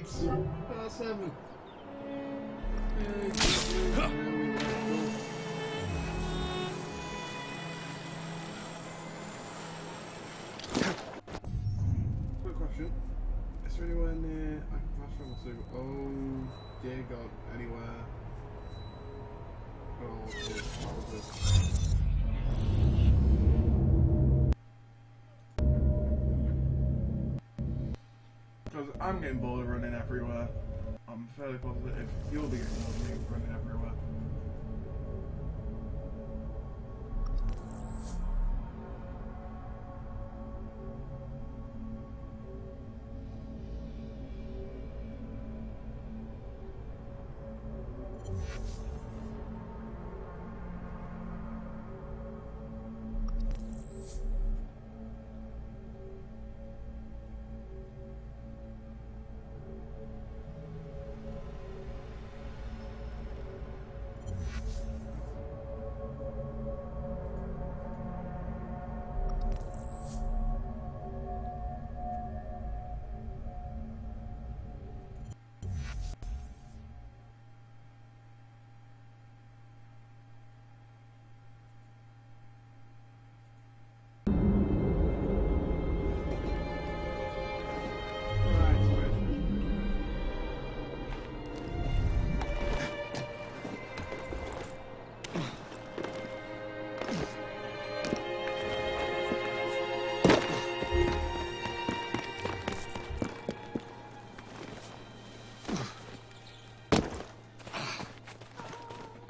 8! 7. Quick question. Is there anywhere near I can fast travel to? Oh dear god, anywhere. Oh, because I'm getting bored of running everywhere. I'm fairly positive you'll be getting bored of me running everywhere.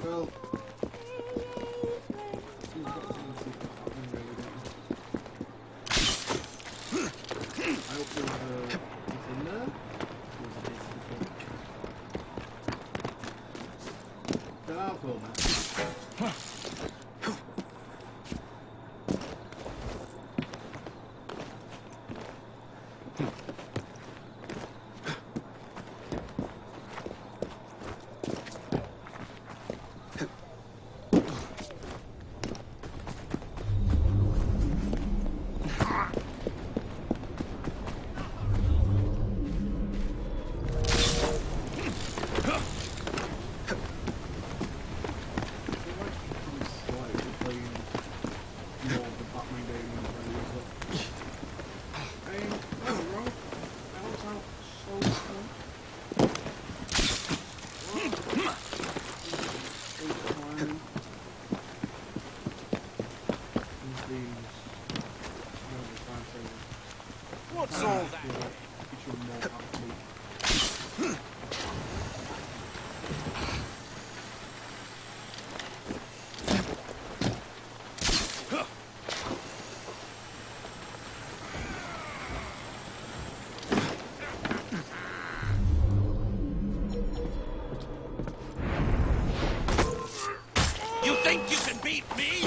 Well, I hope there's in there. Then I'll pull that. What's all that? You think you can beat me?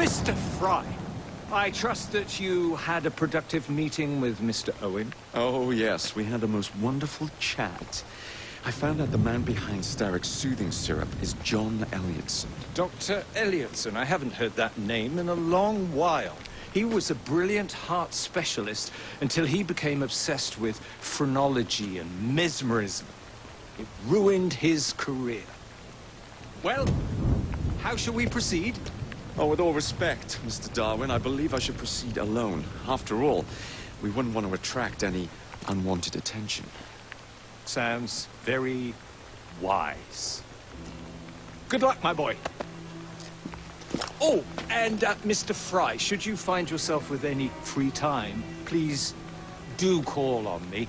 Mr. Fry, I trust that you had a productive meeting with Mr. Owen. Oh, yes. We had the most wonderful chat. I found out the man behind Starrick's soothing syrup is John Elliotson. Dr. Elliotson, I haven't heard that name in a long while. He was a brilliant heart specialist until he became obsessed with phrenology and mesmerism. It ruined his career. Well, how shall we proceed? Oh, with all respect, Mr. Darwin, I believe I should proceed alone. After all, we wouldn't want to attract any unwanted attention. Sounds very wise. Good luck, my boy. Oh, and Mr. Fry, should you find yourself with any free time, please do call on me.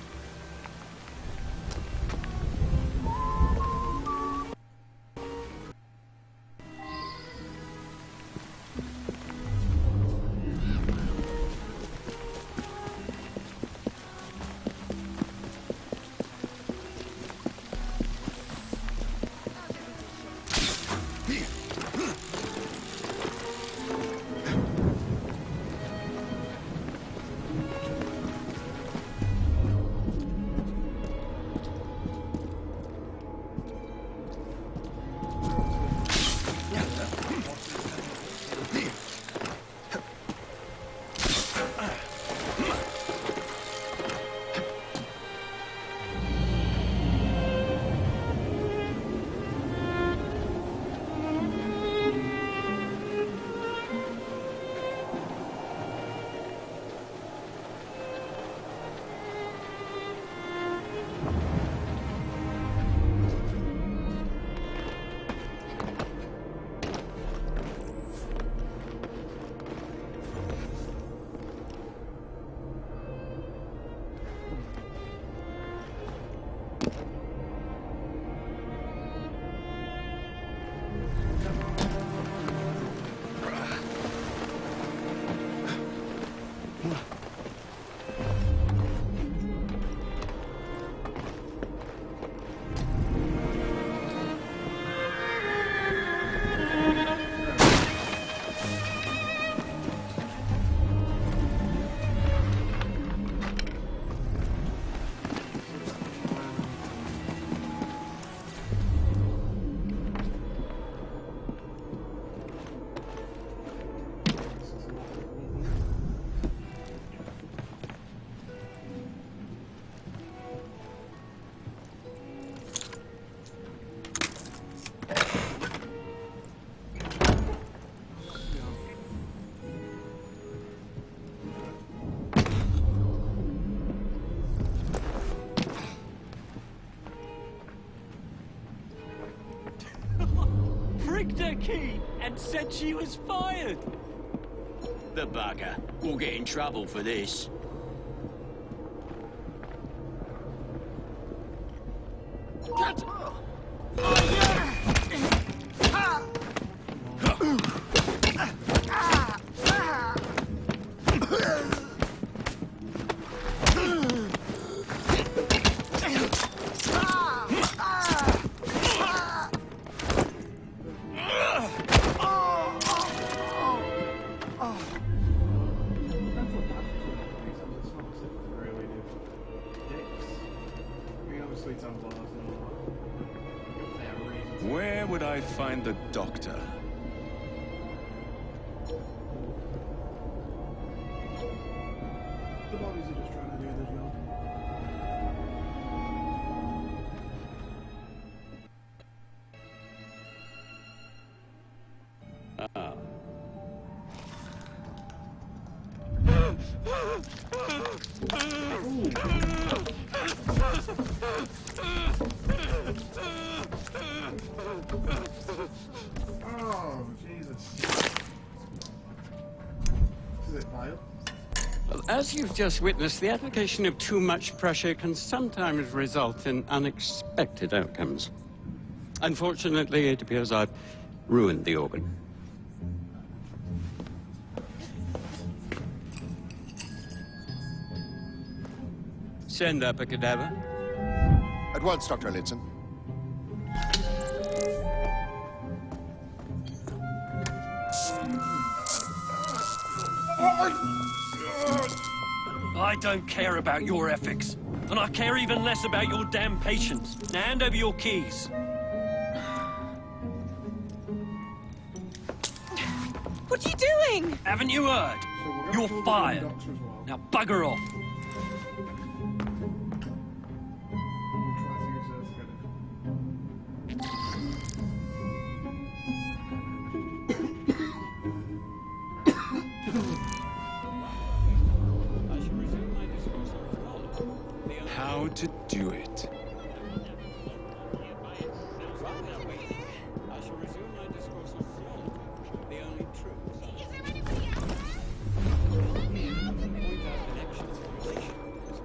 locked her key and said she was fired. The bugger. We'll get in trouble for this. Where would I find the doctor? The bodies are just trying to do the job. Oh, Jesus. Is it vile? Well, as you've just witnessed, the application of too much pressure can sometimes result in unexpected outcomes. Unfortunately, it appears I've ruined the organ. Send up a cadaver. At once, Dr. Elliotson. I don't care about your ethics. And I care even less about your damn patience. Now hand over your keys. What are you doing? Haven't you heard? You're fired. Now bugger off. How to do it. I shall resume my discourse of philology, the only truth. Point out connections and relations.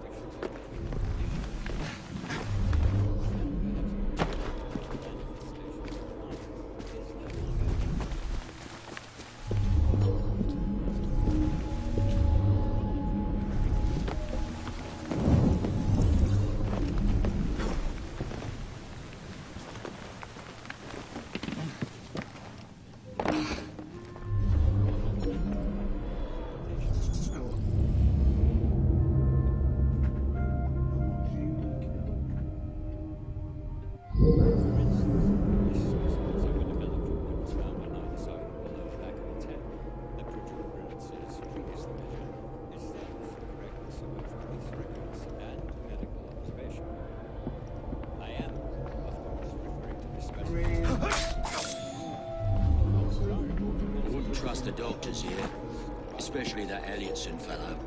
I wouldn't trust the doctors here, especially that Elliotson fellow.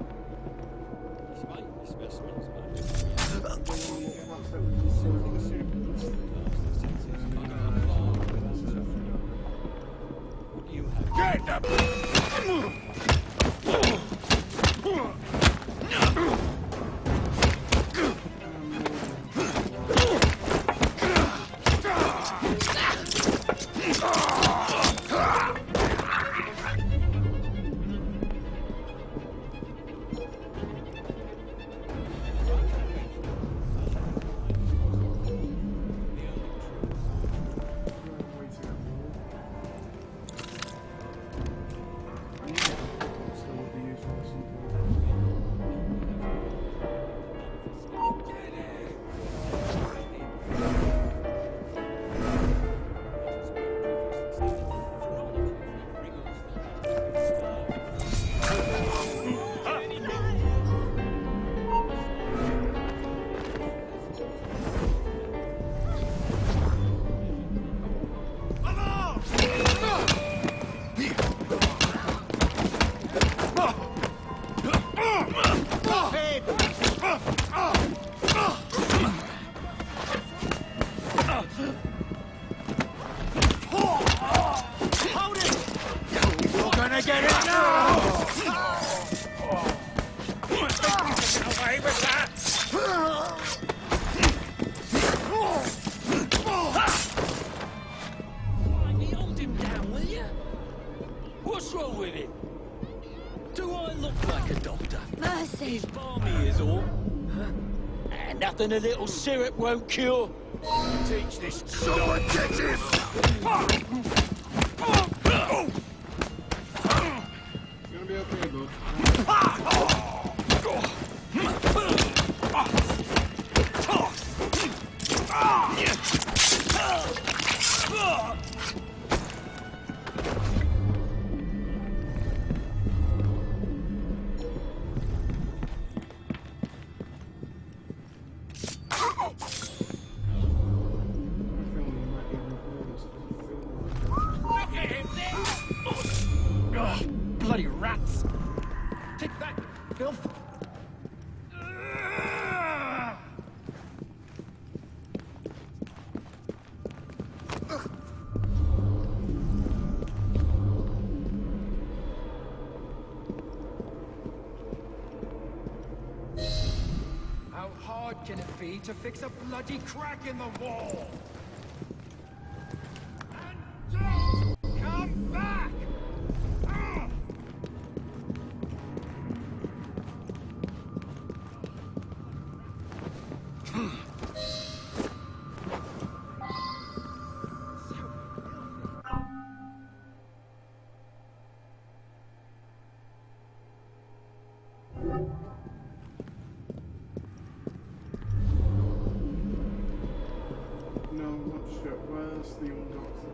Get them! Nothing a little syrup won't cure. Teach this. Someone get him! It's gonna be okay, bud. Bloody rats! Take that, filth! How hard can it be to fix a bloody crack in the wall? And don't come back! No, not sure. Where's the young doctor?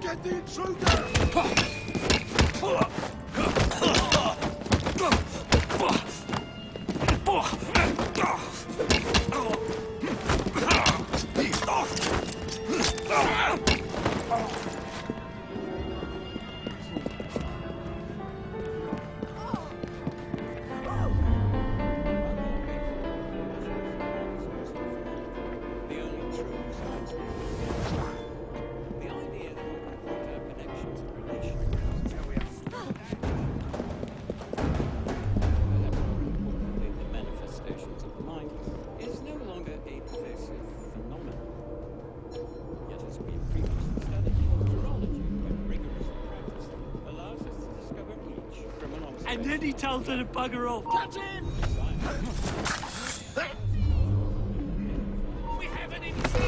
Get the intruder! And then he tells her to bugger off. Catch him! We have an intruder!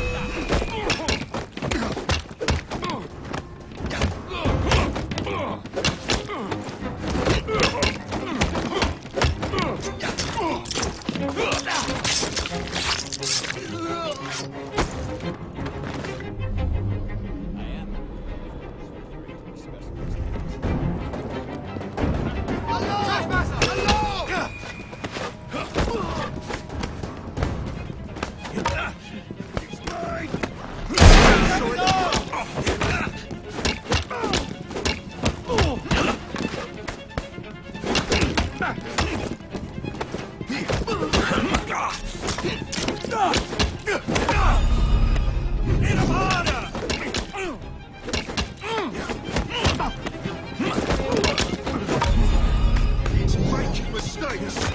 He's making mistakes.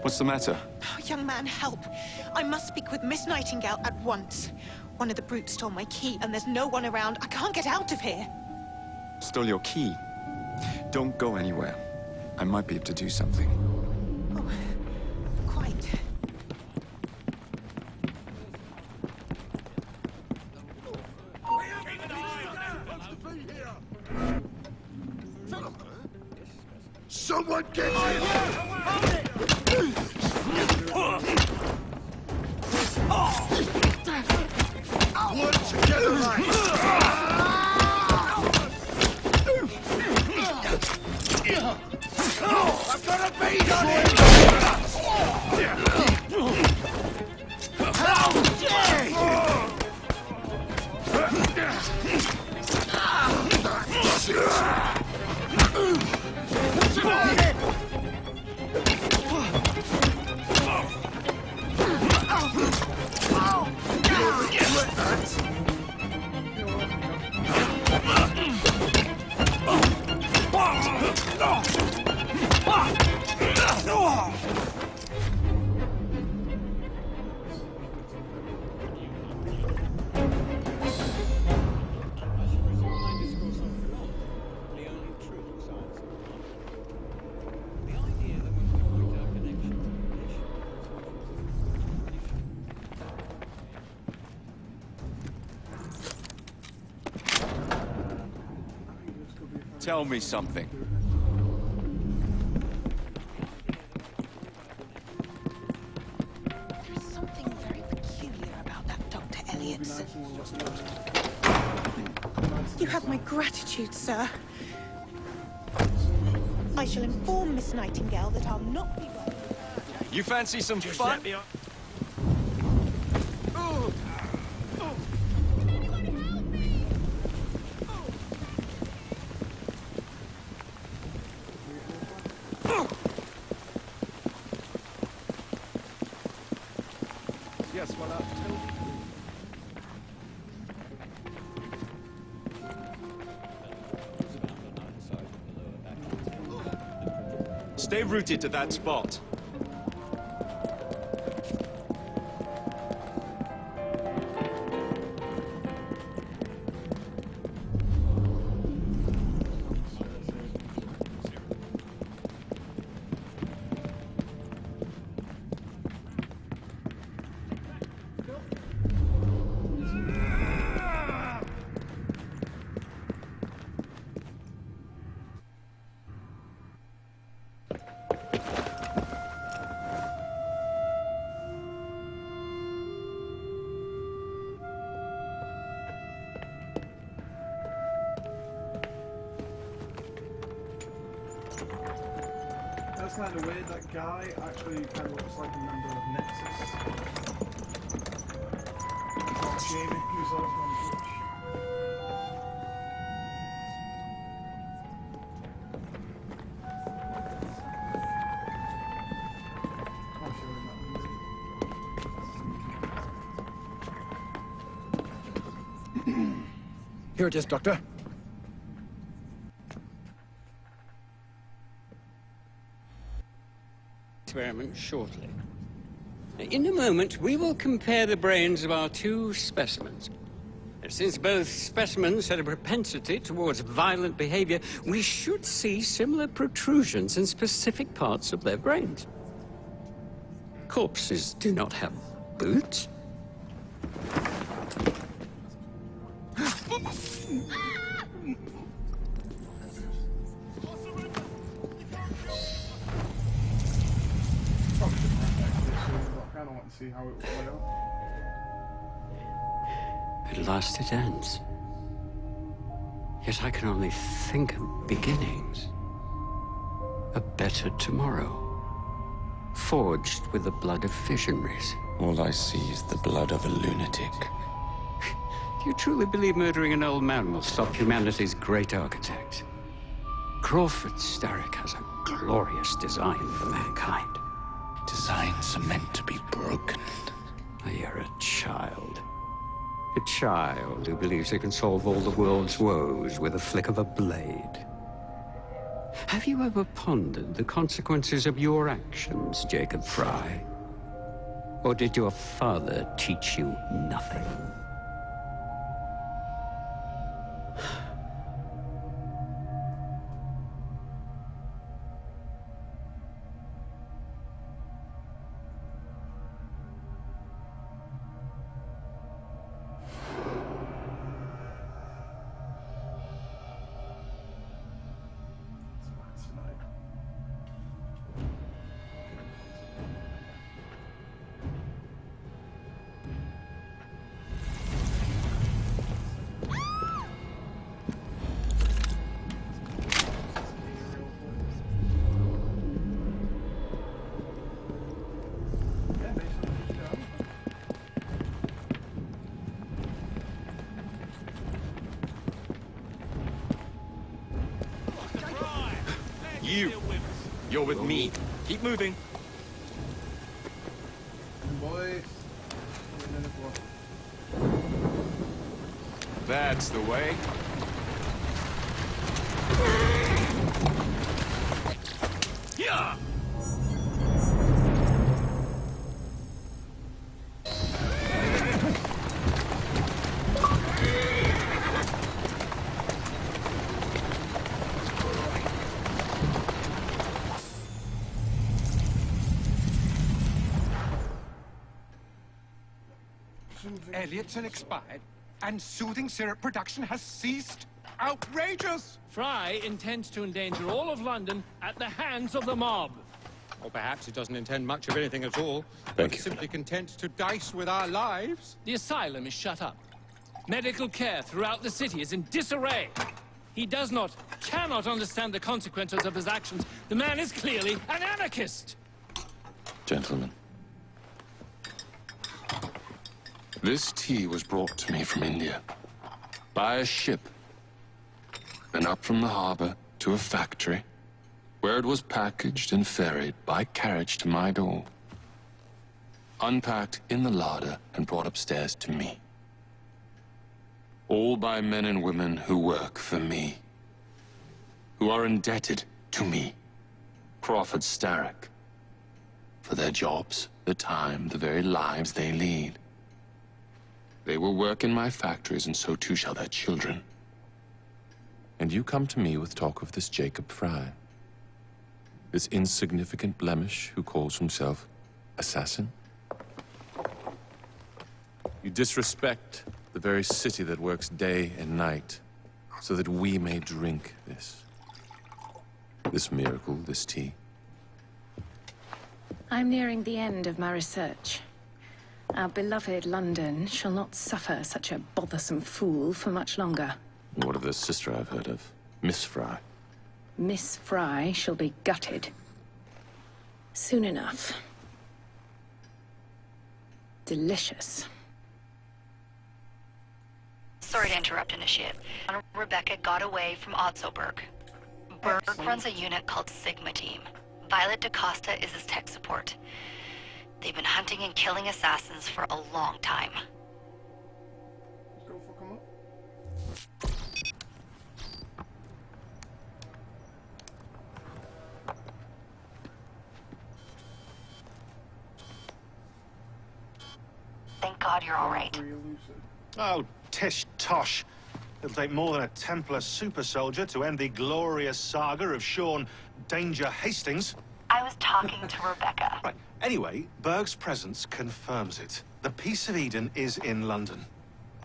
What's the matter? Oh, young man, help. I must speak with Miss Nightingale at once. One of the brutes stole my key, and there's no one around. I can't get out of here. Stole your key. Don't go anywhere. I might be able to do something. Oh, quite. Someone get him! Work together, I've got a bead on him! Tell me something. There's something very peculiar about that Dr. Elliotson. You have my gratitude, sir. I shall inform Miss Nightingale that I'll not be working. You fancy some fun? Yes, well, I'll tell you. Stay rooted to that spot. That's kind of weird, that guy actually kind of looks like a member of Nexus. Not Jamie, who's also on Twitch. Can't show him that one. Here it is, Doctor. Experiment shortly. In a moment, we will compare the brains of our two specimens. Since both specimens had a propensity towards violent behavior, we should see similar protrusions in specific parts of their brains. Corpses do not have boots. I kind of want to see how it will play out. At last it ends. Yet I can only think of beginnings. A better tomorrow. Forged with the blood of visionaries. All I see is the blood of a lunatic. Do you truly believe murdering an old man will stop humanity's great architect? Crawford Starrick has a glorious design for mankind. Designs are meant to be broken. You're a child. A child who believes he can solve all the world's woes with a flick of a blade. Have you ever pondered the consequences of your actions, Jacob Fry? Or did your father teach you nothing? You're with me. Keep moving. Boys. That's the way. Yeah! Elliot's are expired, and soothing syrup production has ceased. Outrageous! Fry intends to endanger all of London at the hands of the mob. Or perhaps he doesn't intend much of anything at all. Thank you. Simply content to dice with our lives. The asylum is shut up. Medical care throughout the city is in disarray. He cannot understand the consequences of his actions. The man is clearly an anarchist. Gentlemen, this tea was brought to me from India by a ship, then up from the harbor to a factory, where it was packaged and ferried by carriage to my door, unpacked in the larder and brought upstairs to me. All by men and women who work for me, who are indebted to me, Crawford Starrick, for their jobs, the time, the very lives they lead. They will work in my factories, and so too shall their children. And you come to me with talk of this Jacob Fry, this insignificant blemish who calls himself assassin? You disrespect the very city that works day and night so that we may drink this miracle, this tea. I'm nearing the end of my research. Our beloved London shall not suffer such a bothersome fool for much longer. What of the sister I've heard of, Miss Fry? Miss Fry shall be gutted. Soon enough. Delicious. Sorry to interrupt, Initiate. Rebecca got away from Otzoberg. Berg runs a unit called Sigma Team. Violet DaCosta is his tech support. They've been hunting and killing assassins for a long time. Let's go fuck 'em up. Thank God you're all right. Oh, tish tosh. It'll take more than a Templar super soldier to end the glorious saga of Sean Danger Hastings. I was talking to Rebecca. Right. Anyway, Berg's presence confirms it. The Peace of Eden is in London.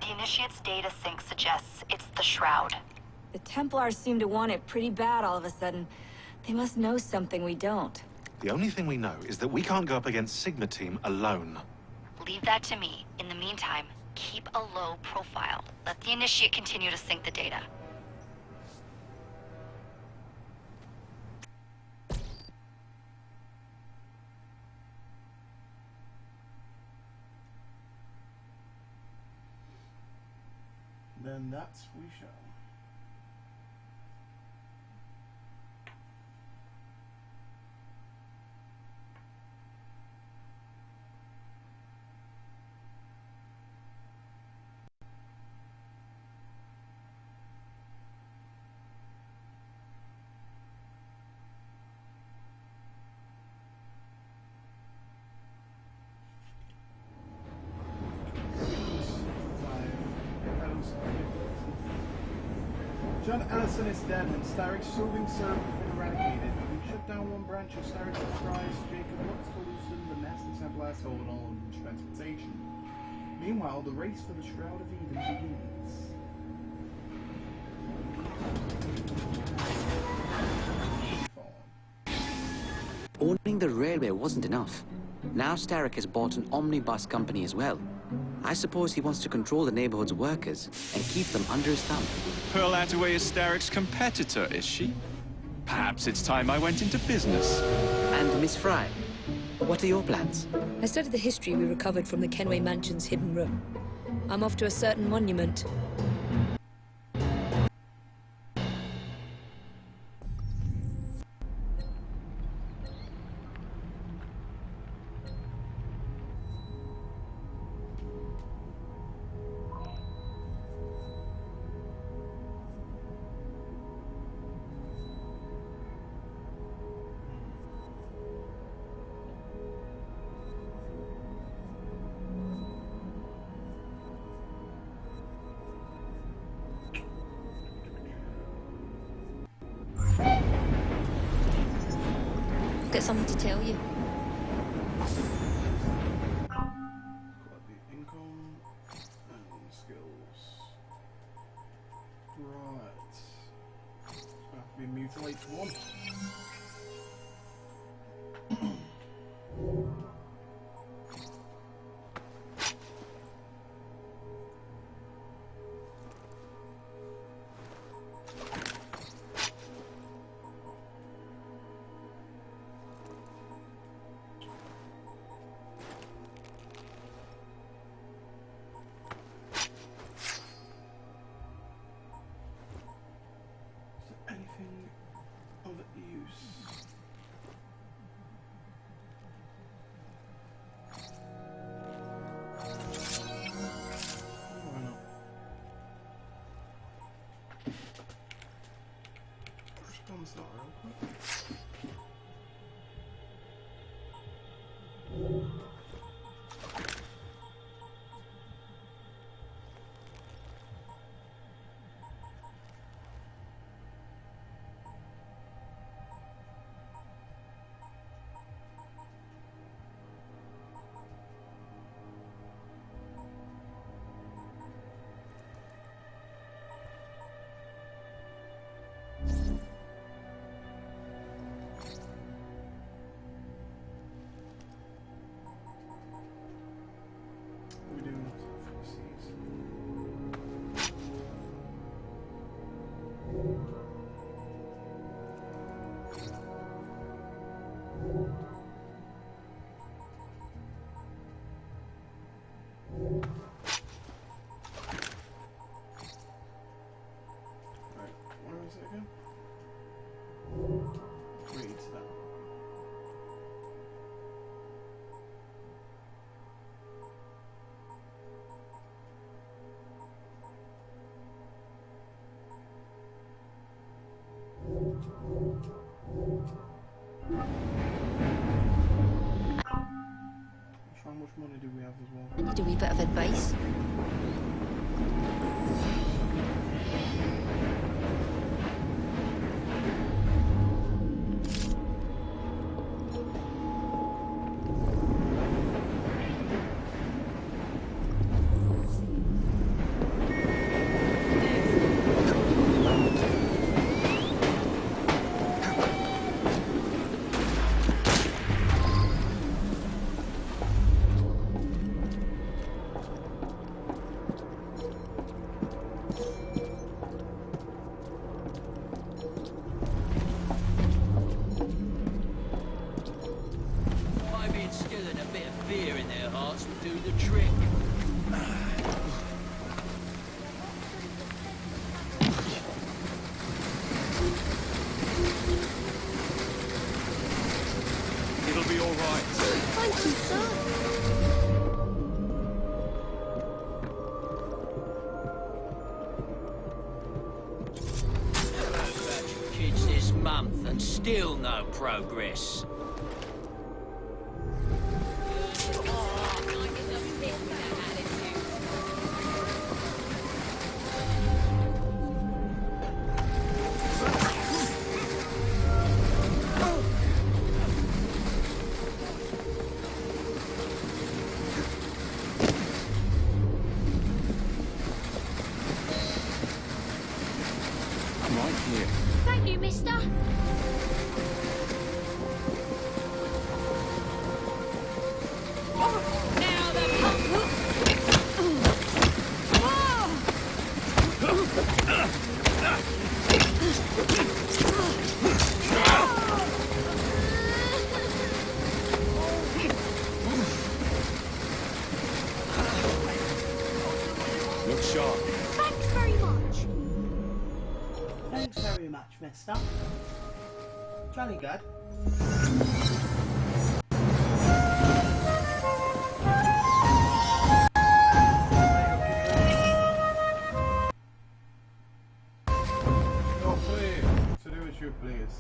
The Initiate's data sync suggests it's the Shroud. The Templars seem to want it pretty bad all of a sudden. They must know something we don't. The only thing we know is that we can't go up against Sigma Team alone. Leave that to me. In the meantime, keep a low profile. Let the Initiate continue to sync the data. Then that's we shall. John Ellison is dead, and Starrick's soothing syrup has been eradicated. We shut down one branch of Starrick's enterprise. Jacob wants to loosen the massive blast hold on all of transportation. Meanwhile, the race for the Shroud of Eden begins. Owning the railway wasn't enough. Now Starrick has bought an omnibus company as well. I suppose he wants to control the neighborhood's workers and keep them under his thumb. Pearl Attaway is Starrick's competitor, is she? Perhaps it's time I went into business. And Miss Fry, what are your plans? I studied the history we recovered from the Kenway Mansion's hidden room. I'm off to a certain monument. Got something to tell you. Got the income and skills. Right. Have to be mutilated one. Anything of use? Why not? Response that real quick. What are we doing overseas? Right, where is it again? Read that. How much money do we have as well? I need a wee bit of advice. Maybe instilling a bit of fear in their hearts would do the trick. It'll be all right. Thank you, sir. Kids this month and still no progress. job. Thanks very much. Thanks very much, mister. Jolly good. Oh, please. To do as you please.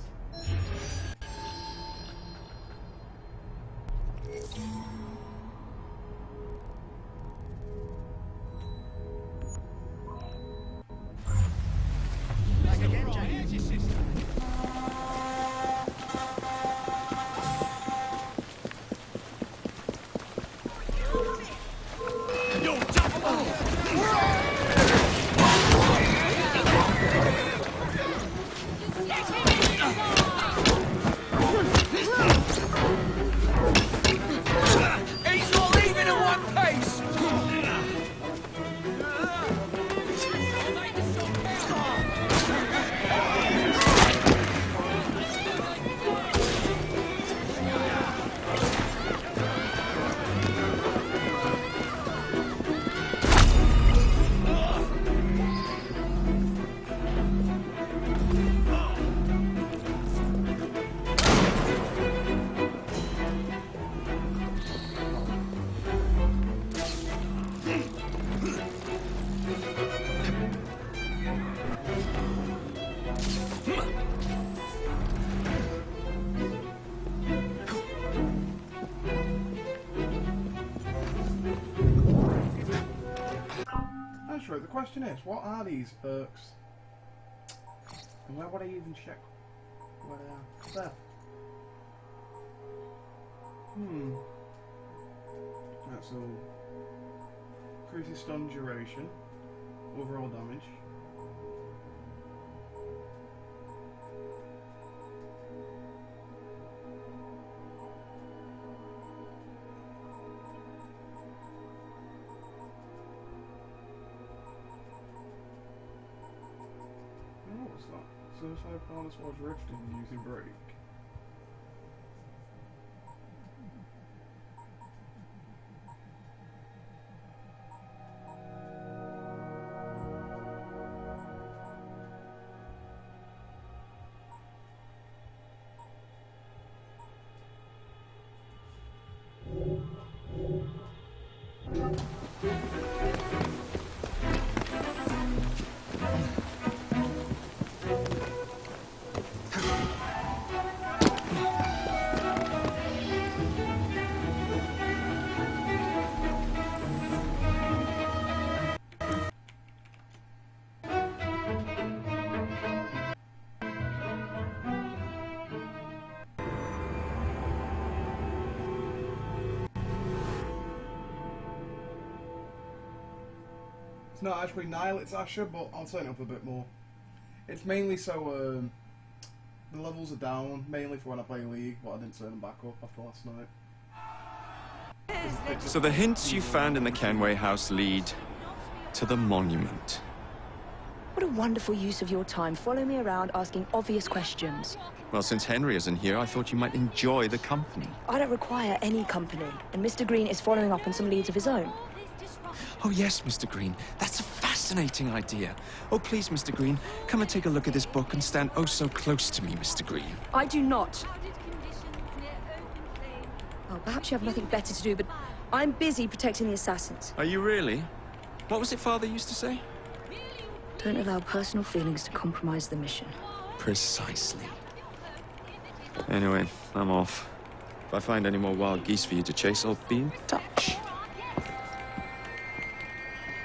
He's not leaving in one piece! That's right, the question is, what are these perks? And where would I even check where they are? There. Right, so increases stun duration, overall damage. Oh, what's that? Suicide bonus while drifting using brake. It's not actually Nile, it's Asher, but I'll turn it up a bit more. It's mainly so the levels are down, mainly for when I play League, but I didn't turn them back up after last night. So the hints you found in the Kenway house lead to the monument. What a wonderful use of your time, following me around asking obvious questions. Well, since Henry isn't here, I thought you might enjoy the company. I don't require any company, and Mr. Green is following up on some leads of his own. Oh yes, Mr. Green. That's a fascinating idea. Oh please, Mr. Green, come and take a look at this book and stand oh so close to me, Mr. Green. I do not. Well, perhaps you have nothing better to do, but I'm busy protecting the assassins. Are you really? What was it Father used to say? Don't allow personal feelings to compromise the mission. Precisely. Anyway, I'm off. If I find any more wild geese for you to chase, I'll be in touch.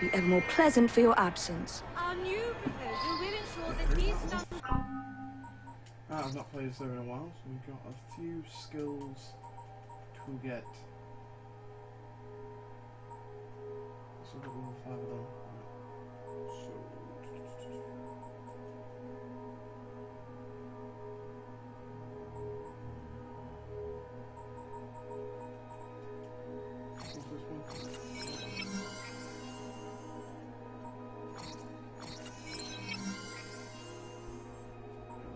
Be ever more pleasant for your absence. Our new proposal will ensure that these I've not played this in a while, so we've got a few skills to get. So we've got all 5 of them. So what's this one?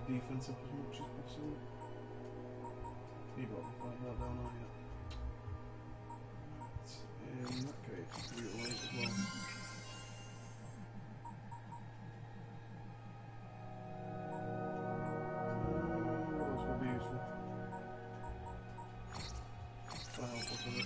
Defensive as much as possible. You've got to find that down, aren't you? Right. In that case, we will wait as well. of it.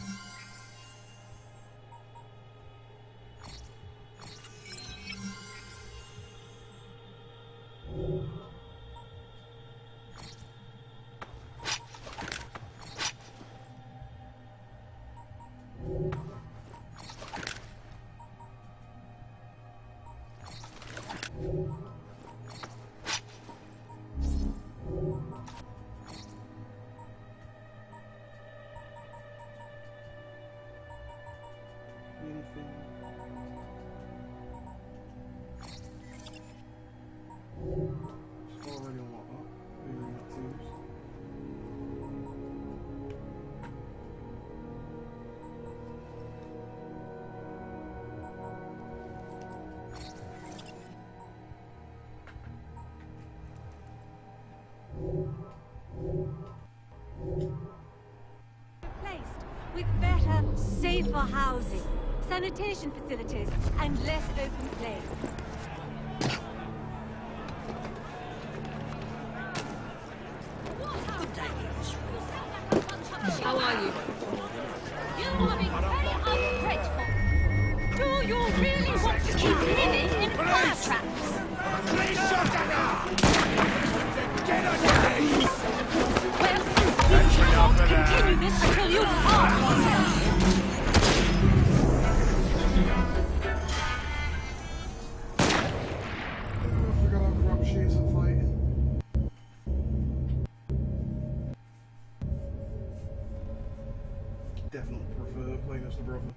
With better, safer housing, sanitation facilities, and less open place. How are you? You are being very ungrateful. Do you really want to keep living in fire traps? Please shut up! Get on your knees! Well, you cannot continue this until you harm yourself. I forgot how corrupt she is at fighting. Definitely prefer playing as the brother.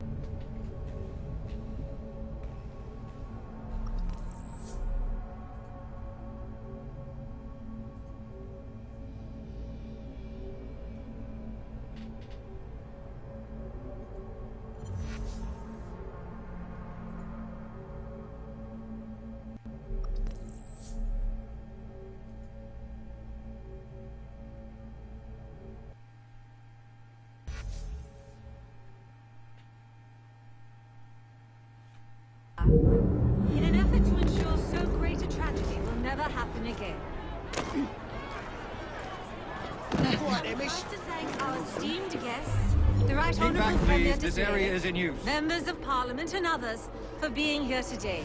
In an effort to ensure so great a tragedy will never happen again. I would like to thank our esteemed guests, the Right Honourable Premier This area is in use. members of Parliament and others, for being here today.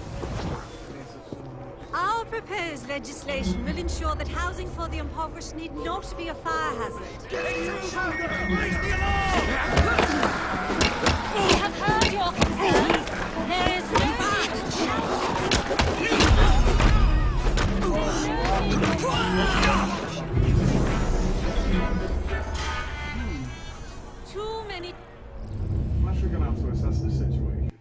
Our proposed legislation will ensure that housing for the impoverished need not be a fire hazard. We have heard your concerns. There is no need to shout. Too many. I'm actually gonna have to assess the situation.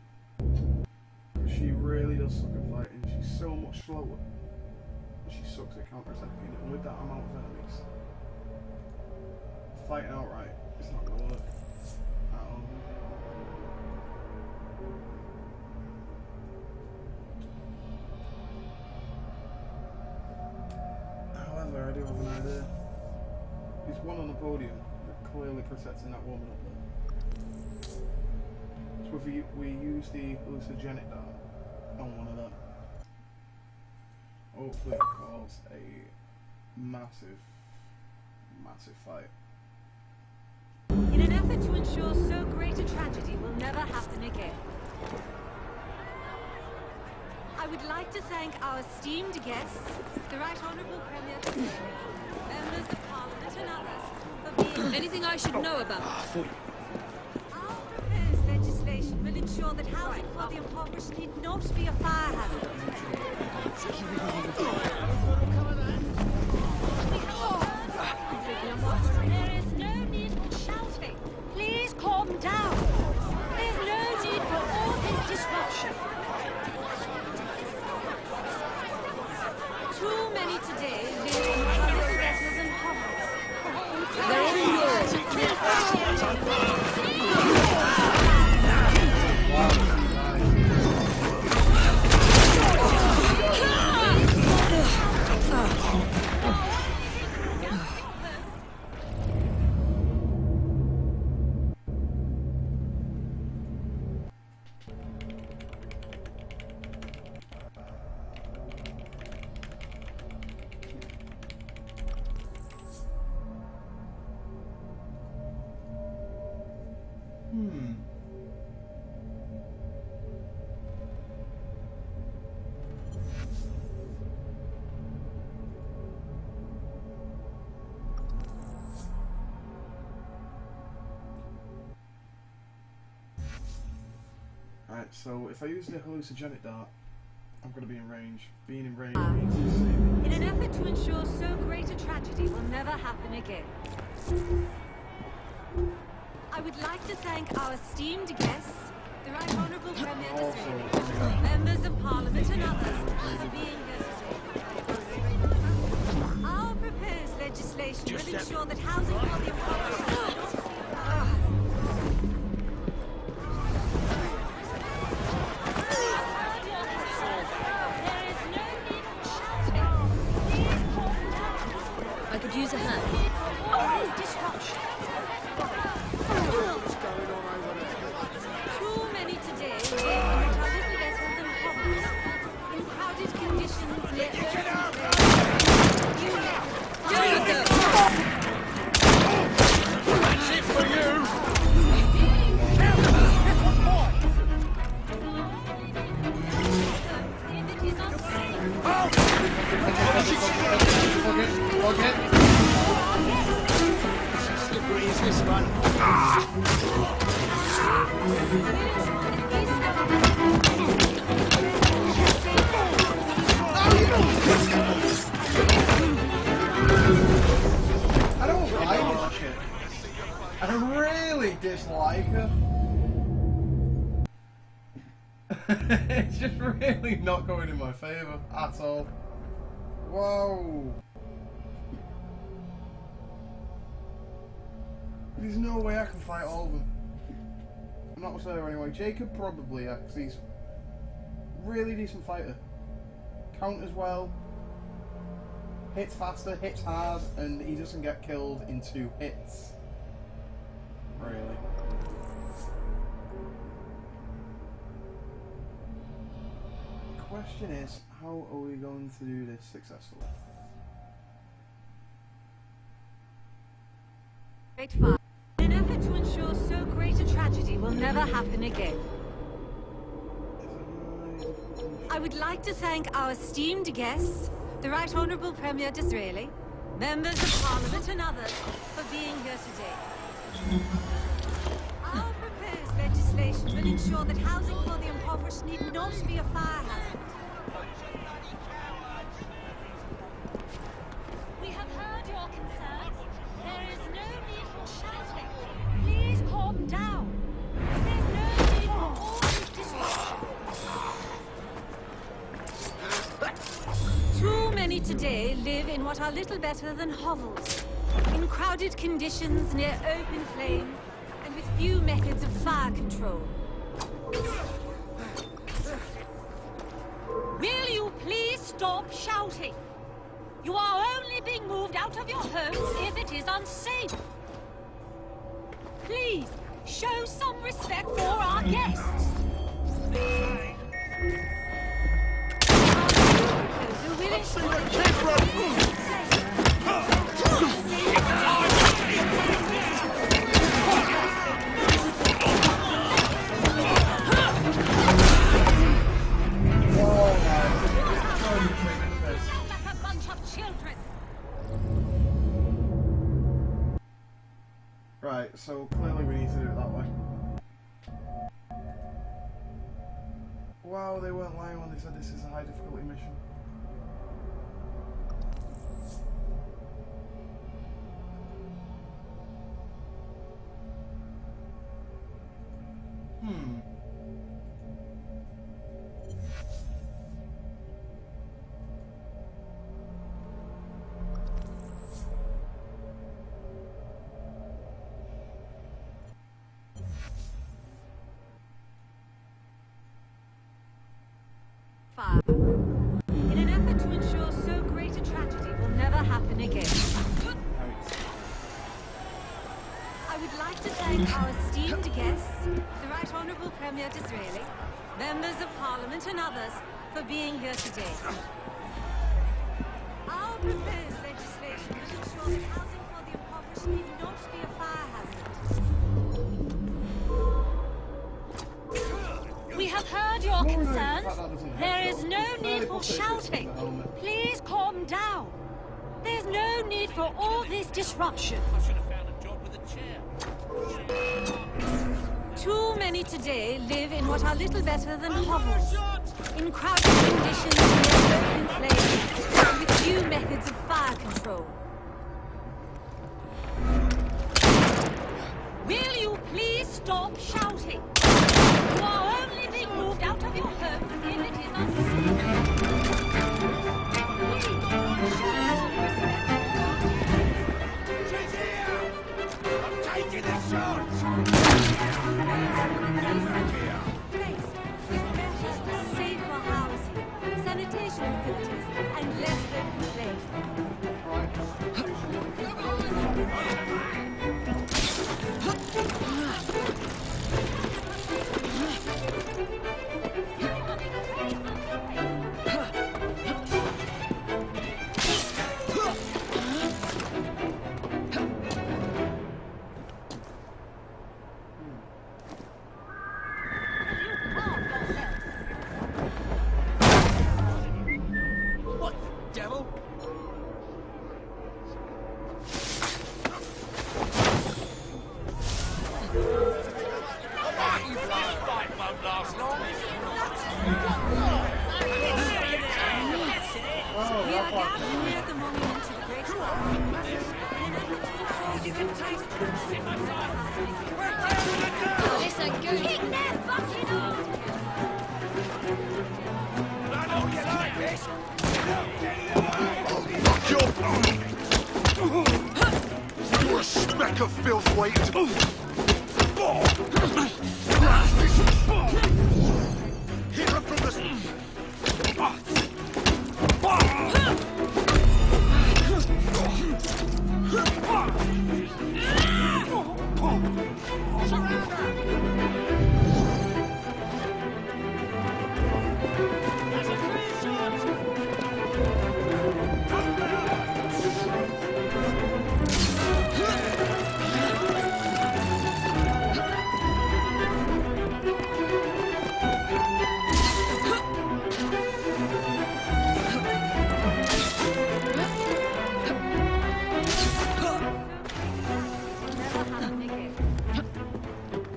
She really does suck at fighting. She's so much slower. She sucks at counter-attacking, and with that amount of enemies, fighting outright, it's not gonna work at all. However, I do have an idea. There's one on the podium that clearly protecting that woman up there. So if we use the hallucinogenic dart on one of them, hopefully it causes a massive, massive fight. In an effort to ensure so great a tragedy will never happen again. I would like to thank our esteemed guests, the Right Honourable Premier, members of Parliament and others, for being... Anything I should know about? Our proposed legislation will ensure that housing for the impoverished need not be a fire hazard. There is no need for shouting. Please calm down. There's no need for all this disruption. Too many today live in transgressors and hovels. They're all yours. Right, so if I use the hallucinogenic dart, I'm going to be in range. Being in range means to save. In an effort to ensure so great a tragedy will never happen again, I would like to thank our esteemed guests, the Right Honourable Premier Disraeli, members of Parliament and others for being here today. Our proposed legislation will ensure that housing for the impoverished... I could use a hand. Too many today live in what are little better than hovels. In crowded conditions, near That's it for you! This one. I don't like this shit. I really dislike her. It's just really not going in my favour at all. Whoa. There's no way I can fight all of them. I'm not sure anyway. Jacob probably, because he's a really decent fighter. Counters well, hits faster, hits hard, and he doesn't get killed in 2 hits. Really. The question is, how are we going to do this successfully? Great fire. In an effort to ensure so great a tragedy will never happen again, I would like to thank our esteemed guests, the Right Honourable Premier Disraeli, members of Parliament and others for being here today. Our proposed legislation will ensure that housing for the impoverished need not be a fire hazard. We have heard your concerns. There is no need for shouting. Please calm down. There's no need for all this disruption. Too many today live in what are little better than hovels, in crowded conditions near open flame, and with few methods of fire control. Will you please stop shouting? You are only being moved out of your homes if it is unsafe. Please, show some respect for our guests. Like a bunch of children. Right, so clearly we need to do it that way. Wow, they weren't lying when they said this is a high difficulty mission. Fire. In an effort to ensure so great a tragedy will never happen again, I would like to thank our esteemed guests, the Right Honourable Premier Disraeli, members of Parliament and others for being here today. Our proposed legislation will ensure that housing for the impoverished need not be a fire hazard. your Ignoring the concerns. fact that doesn't There help, is though. no It's need for fairly shouting. at the moment. Please calm down. There's no need for all this disruption. Too many today live in what are little better than hovels. In crowded conditions near open flames, and with few methods of fire control. Will you please stop shouting? You are only being moved out of your home if it is unsafe. She's here! I'm taking the shots! Safer housing, sanitation facilities, and less open flames. What the devil? Fight won't last long. We are gathered near the monument to the great fire. You can taste Listen, good. Kick their fucking arms! I know you like this! You're a speck of filth waiting. Hit her from the...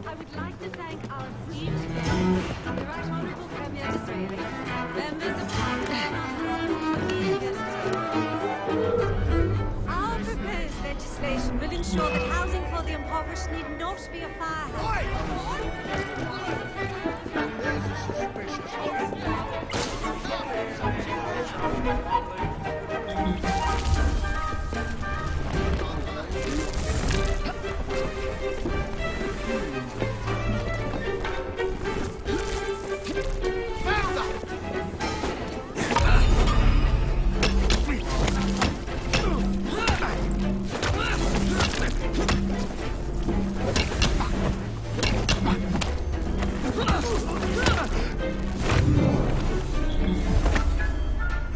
I would like to thank our esteemed guests, the Right Honourable Premier Disraeli, members of Parliament. Our proposed legislation will ensure that housing for the impoverished need not be a fire hazard.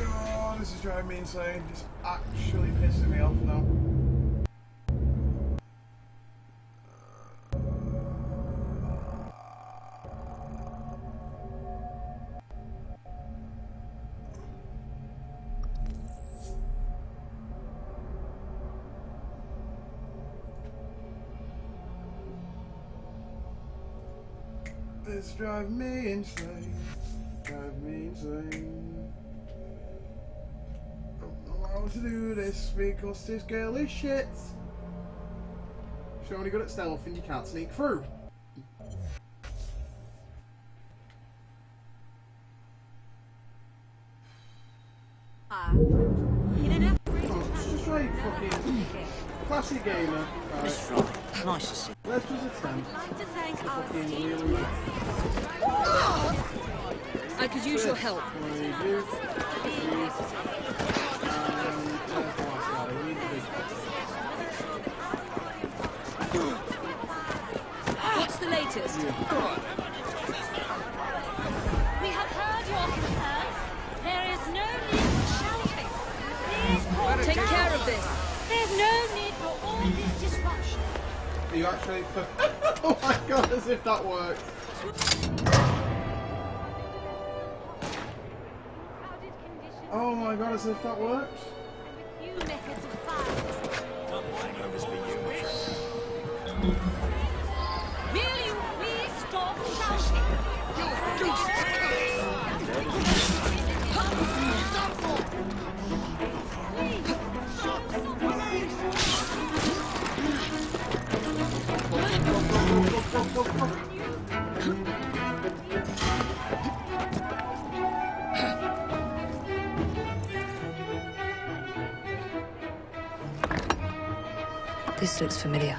Oh, this is driving me insane. It's actually pissing me off now. It's driving me insane. Driving me insane. Don't know how to do this because this girl is shit. She's only good at stealth and you can't sneak through. It's just like fucking classic gamer. Right. Nice to see. Let's just attempt to thank to our fucking esteemed really... I could use your help. What's the latest? We have heard your concerns. There is no need for shouting. Please calm Take down. care of this. There's no need for all this disruption. Are you actually... Oh my god, as if that works. Oh my god, as if that worked. New methods of fire. Will you please stop shouting? This looks familiar.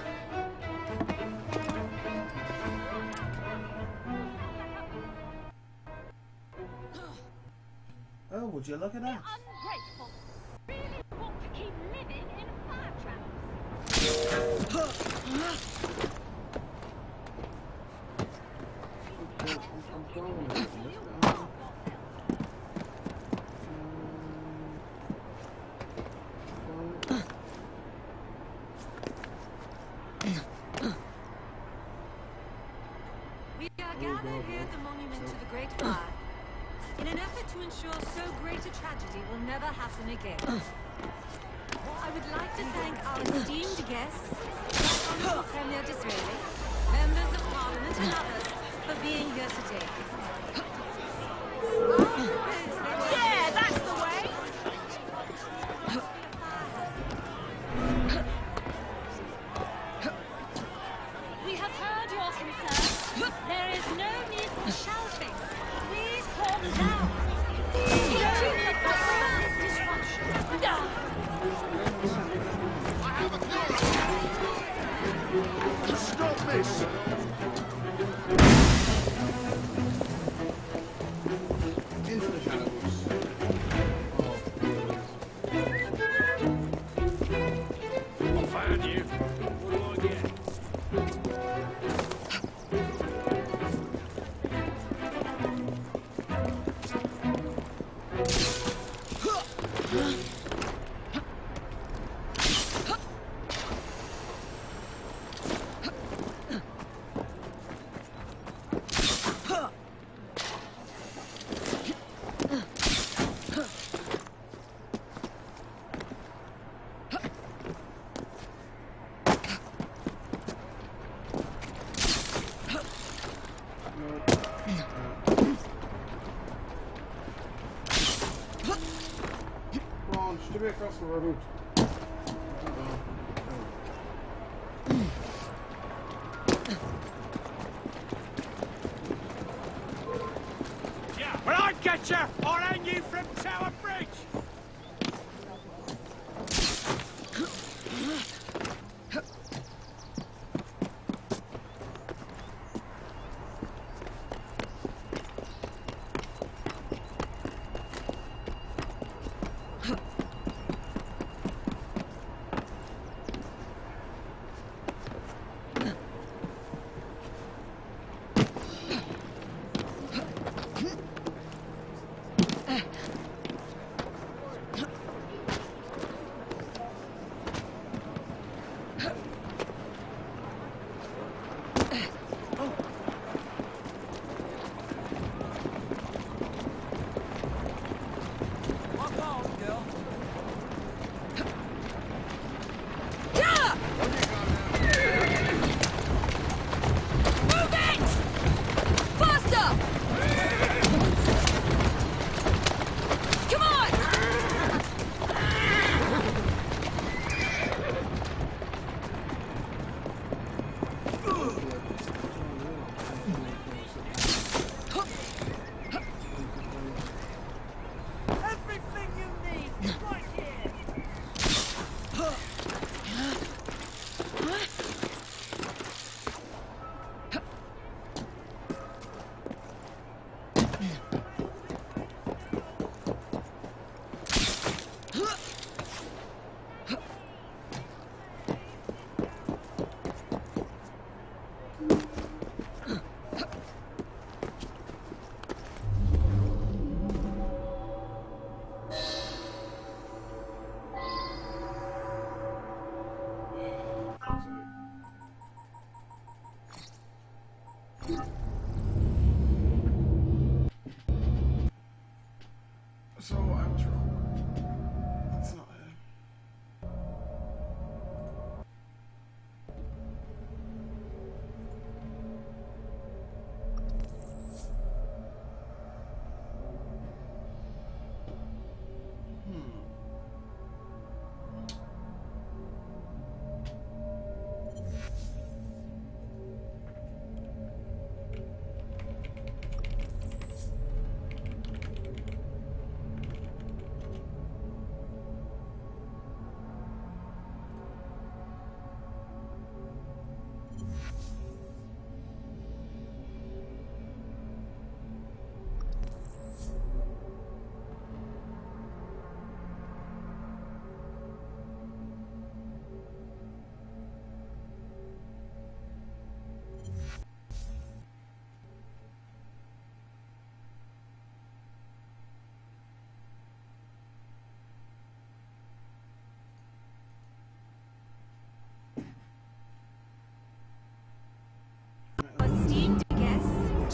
Oh, would you look at that? Ungrateful. Really want to keep living in fire traps. We are gathered here at the monument to the Great Fire in an effort to ensure so great a tragedy will never happen again. I would like to thank our esteemed guests, Honourable Premier Disraeli, members of Parliament and others for being here today. Yeah, that's the way! We have heard your concern. There is no need for shouting. Please calm down. Continue to mass disruption. Stop this! Into the shadows. I found you. What do I get? Come on, just to be across the road. Yeah, when I get you, I'll hang you from Tower Bridge!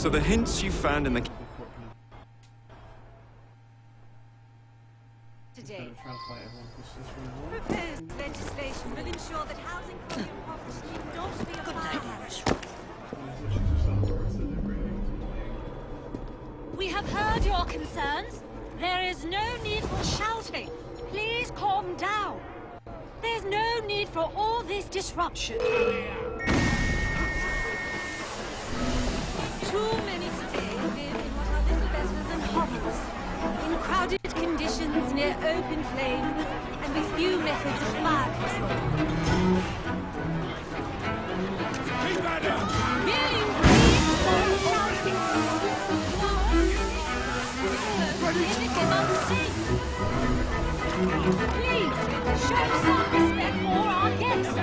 So the hints you found in the... Today. Proposed legislation will ensure that housing for the impoverished need not be a fire hazard. We have heard your concerns. There is no need for shouting. Please calm down. There's no need for all this disruption. Too many today live in what are little better than hovels, in crowded conditions near open flame, and with few methods of fire control. Will you please stop shouting? It is unsafe. Please, show some respect for our guests.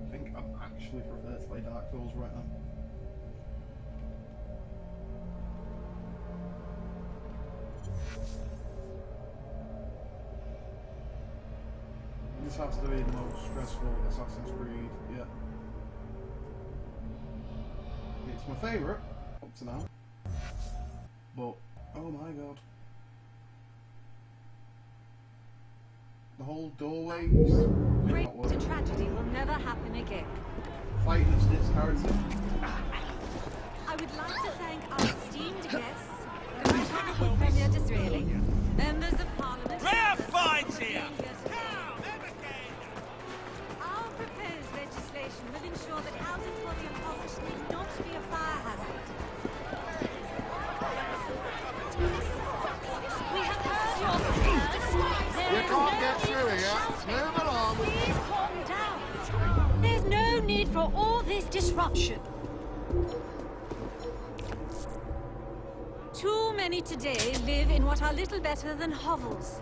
I think I actually prefer to play Dark Souls right now. This has to be the most stressful Assassin's Creed yet. It's my favourite up to now, but oh my god, the whole doorways. Great tragedy will never happen again. Fighting this character. I would like to thank our esteemed guests, the Right Honourable Premier Disraeli, members of Parliament. Rare fights here! Our proposed legislation will ensure that housing for the impoverished need not be a fire hazard. We have heard your concerns. You can't get through here. Move along. Please calm down. There's no need for all this disruption. Too many today live in what are little better than hovels,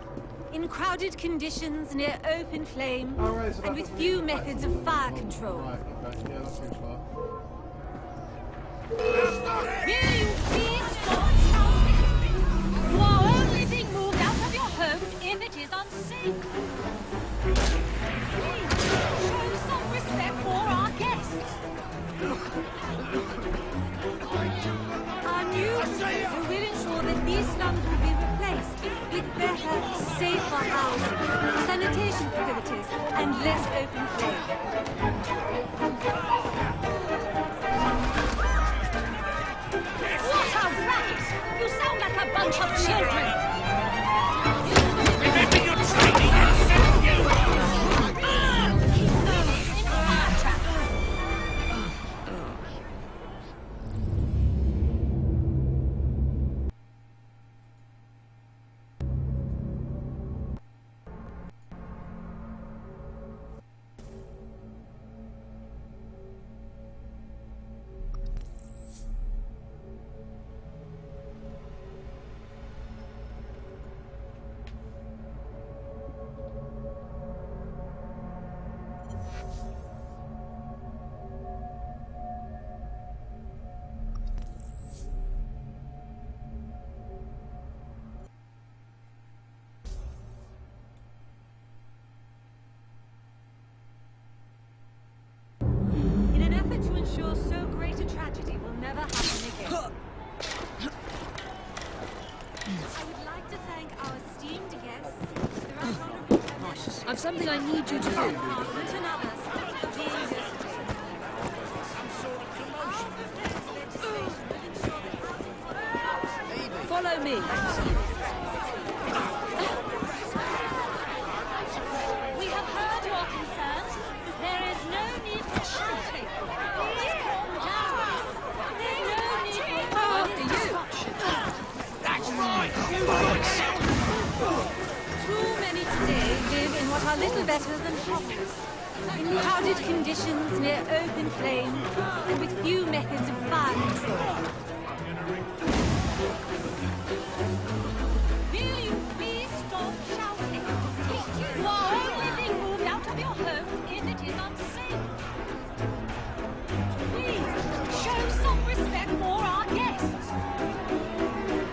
in crowded conditions near open flame, and with few methods of fire control. Right, okay, yeah, that seems fair. Will you please stop shouting? You are only being moved out of your homes if it is unsafe. Please, show some respect for our guests. Our new proposal will ensure that these slums will be replaced with better, safer housing, sanitation facilities, and less open flame. What a racket! You sound like a bunch of children. Remember your training and send you! Keep going in fire trap. In an effort to ensure so great a tragedy will never happen again. I would like to thank our esteemed guests, the Right Honourable Premier I've something I need you to do. Parliament and others for being here today. Follow me. We have heard your concerns. There is no need for shouting. Please calm down. There's no need for all this disruption. That's right! Too many today live in what are little better than hovels, In crowded conditions near open flame, and with few methods of fire control. Will you please stop shouting? You are only being moved out of your homes if it is unsafe. Please, show some respect for our guests.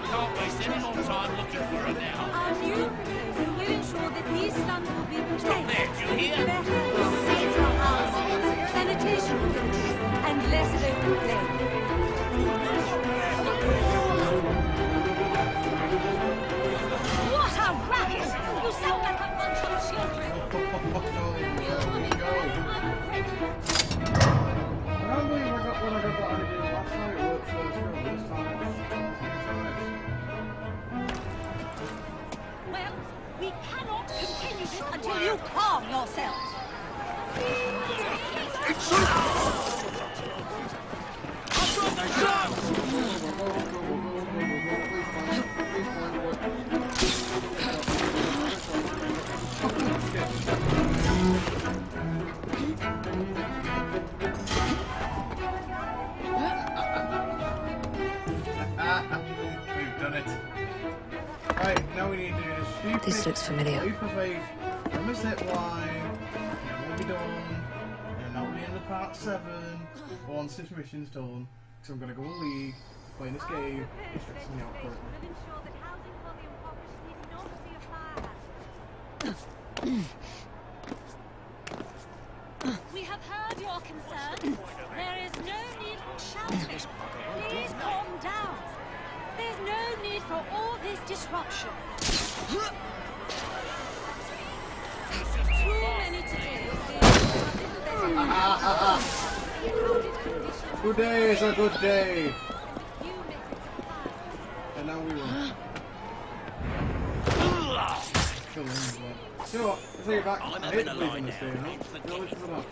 Can't waste any more time looking for her now. Our new proposal will ensure that these slums will be Stop replaced there, do you hear? with better, safer housing, sanitation facilities, and less open flame. What a racket! You sound like a bunch of children. You will be very unready. I can't believe when I got that idea last night, it worked first go, but this time Well, we cannot continue this until you calm yourselves. We've done it. Right, now we need to do this stupid. This looks familiar. Leap of faith, from the zip line, and we'll be done. And that'll be in the part 7 once this mission's done. So I'm gonna go on League, playing this game. It's stressing me out currently. We have heard your concerns. There is no need for shouting. Please calm down. There's no need for all this disruption. Too many today. Good day is a good day. And now we run. Kill him as well. You know what? Let's take it back. I hate leaving this game, no? No, it's enough.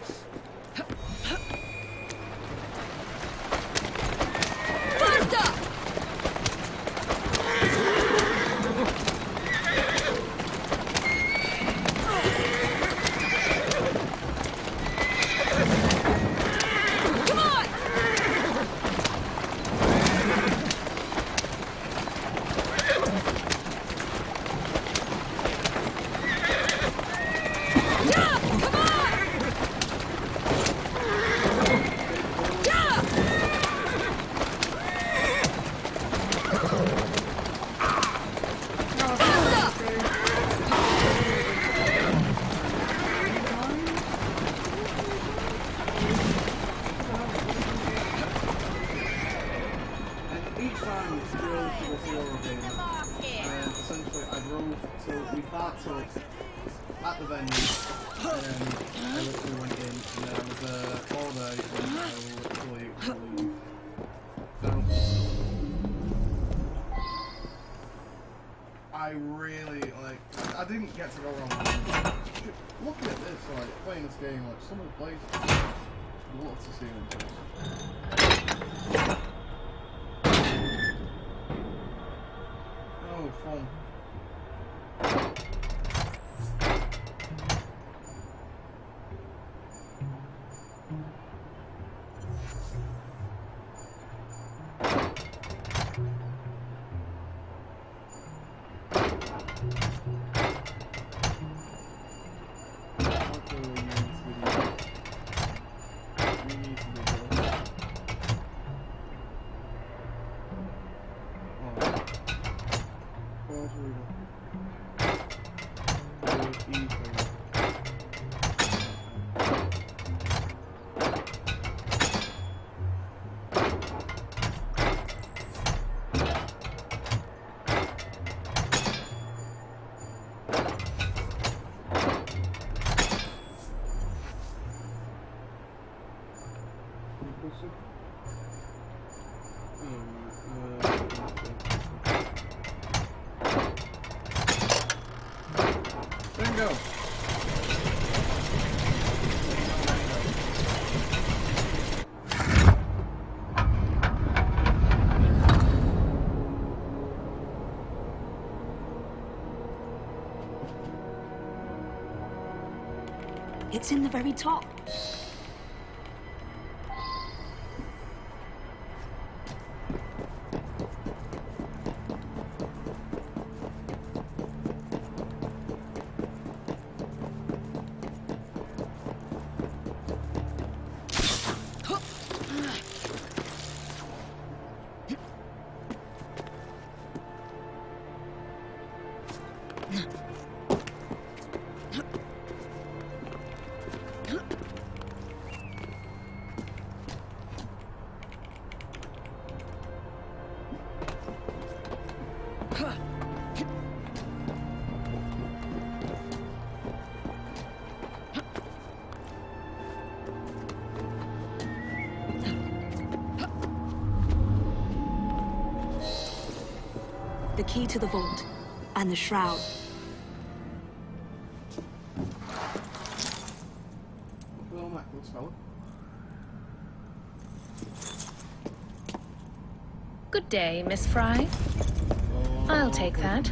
At the venue, I literally went in, and there was all day, and I literally leave. So, I really, like, I didn't get to go wrong. Looking at this, like, playing this game, like, some of the places, I'd love to see them too. Oh, fun. Bingo! It It's in the very top. The key to the vault and the shroud. Little necklace, fella. Good day, Miss Fry. I'll take that.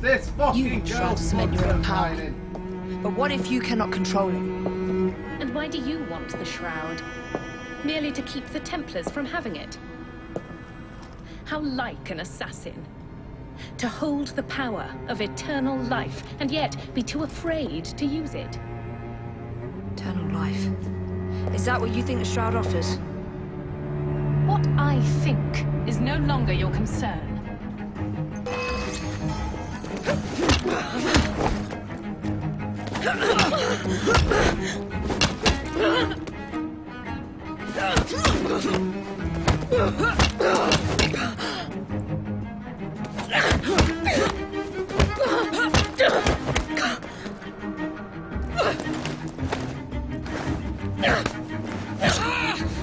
This fucking You try to cement your own power. But what if you cannot control it? And why do you want the shroud? Merely to keep the Templars from having it? How like an assassin. To hold the power of eternal life, and yet be too afraid to use it. Eternal life. Is that what you think the shroud offers? What I think is no longer your concern.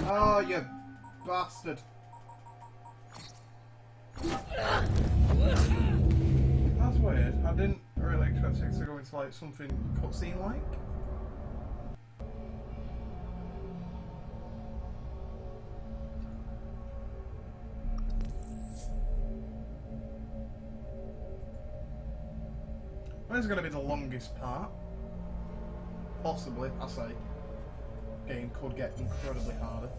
Oh, you bastard. That's weird. I didn't really expect it to go into like something cutscene like. This is going to be the longest part. Possibly, I say. Game could get incredibly harder.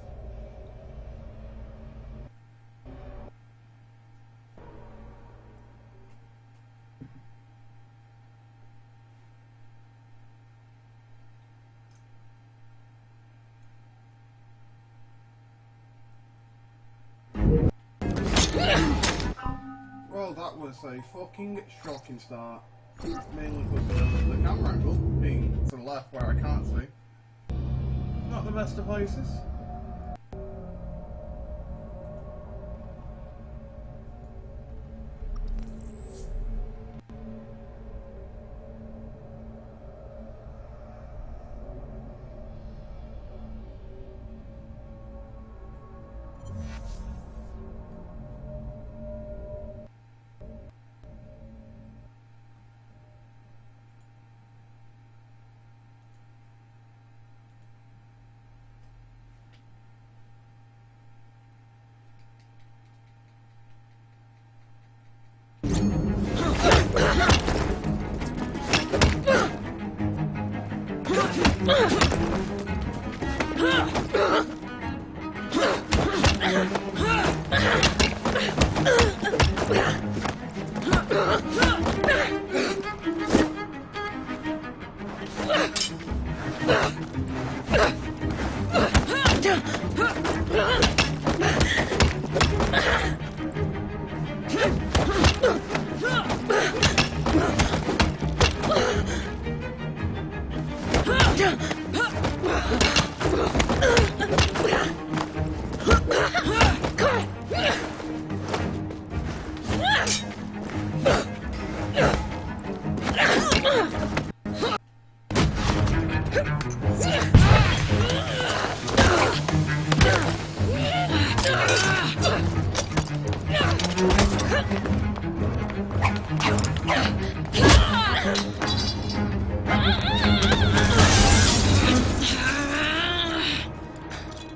Well, that was a fucking shocking start. Mainly because the camera angle being to the left where I can't see. Not the best of places.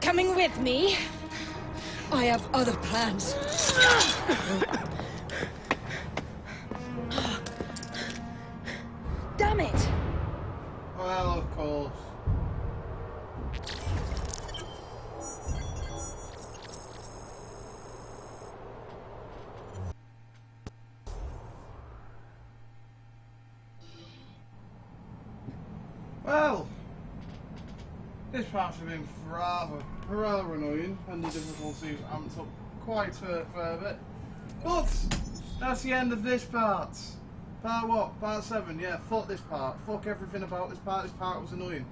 Coming with me? I have other plans. Damn it! Well, of course. This part's been rather annoying, and the difficulties amped up quite a fair bit. But that's the end of this part. Part what? Part 7. Yeah, fuck this part. Fuck everything about this part. This part was annoying.